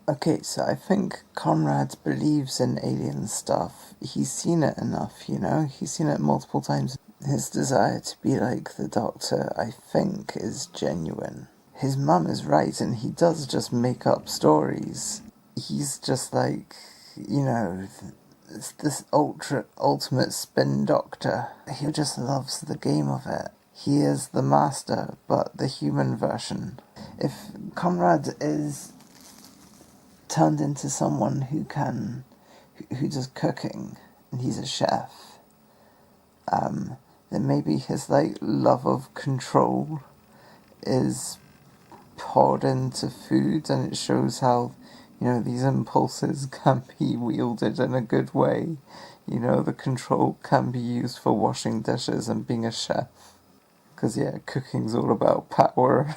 Okay, so I think Conrad believes in alien stuff. He's seen it enough, you know? He's seen it multiple times. His desire to be like the Doctor, I think, is genuine. His mum is right, and he does just make up stories. He's just like, you know, it's this ultimate spin doctor. He just loves the game of it. He is the master, but the human version. If Conrad is turned into someone who does cooking, and he's a chef, then maybe his like love of control is poured into food, and it shows how, you know, these impulses can be wielded in a good way. You know, the control can be used for washing dishes and being a chef. Because, yeah, cooking's all about power.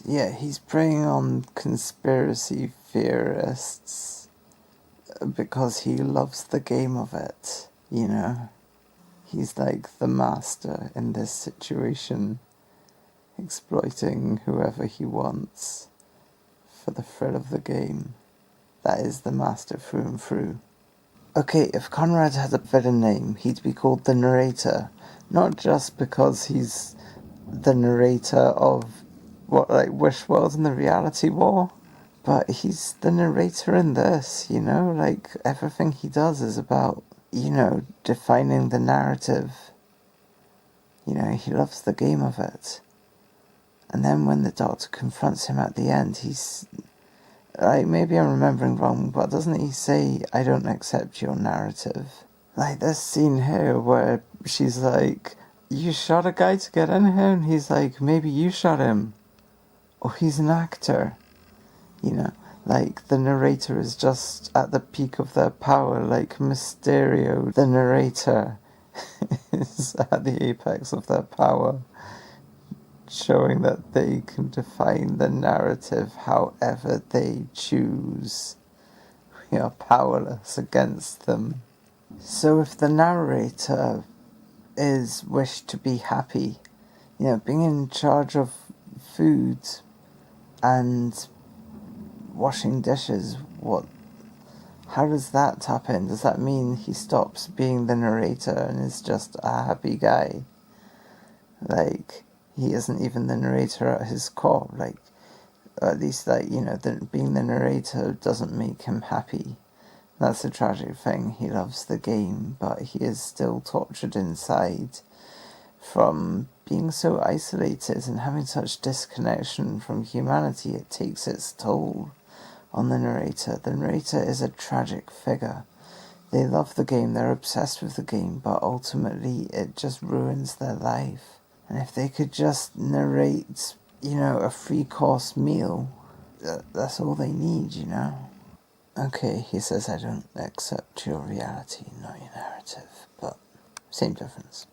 Yeah, he's preying on conspiracy theorists because he loves the game of it, you know? He's like the master in this situation, exploiting whoever he wants for the thrill of the game. That is the master through and through. Okay, if Conrad had a villain name, he'd be called the Narrator. Not just because he's the narrator of what, like, Wish World and the Reality War, but he's the narrator in this, you know? Like, everything he does is about, you know, defining the narrative. You know, he loves the game of it. And then when the Doctor confronts him at the end, he's... like, maybe I'm remembering wrong, but doesn't he say, "I don't accept your narrative"? Like, this scene here where she's like, "You shot a guy to get in here?" And he's like, "Maybe you shot him. Or he's an actor." You know, like, the narrator is just at the peak of their power, like Mysterio, the narrator, is at the apex of their power, showing that they can define the narrative however they choose. We are powerless against them. So if the narrator is wished to be happy, you know, being in charge of food and washing dishes, how does that tap in? Does that mean he stops being the narrator and is just a happy guy? Like, he isn't even the narrator at his core, like, or at least, like, you know, being the narrator doesn't make him happy. That's a tragic thing. He loves the game, but he is still tortured inside from being so isolated and having such disconnection from humanity. It takes its toll on the narrator. The narrator is a tragic figure. They love the game, they're obsessed with the game, but ultimately it just ruins their life. And if they could just narrate, you know, a 3-course meal, that's all they need, you know? Okay, he says, "I don't accept your reality, nor your narrative," but same difference.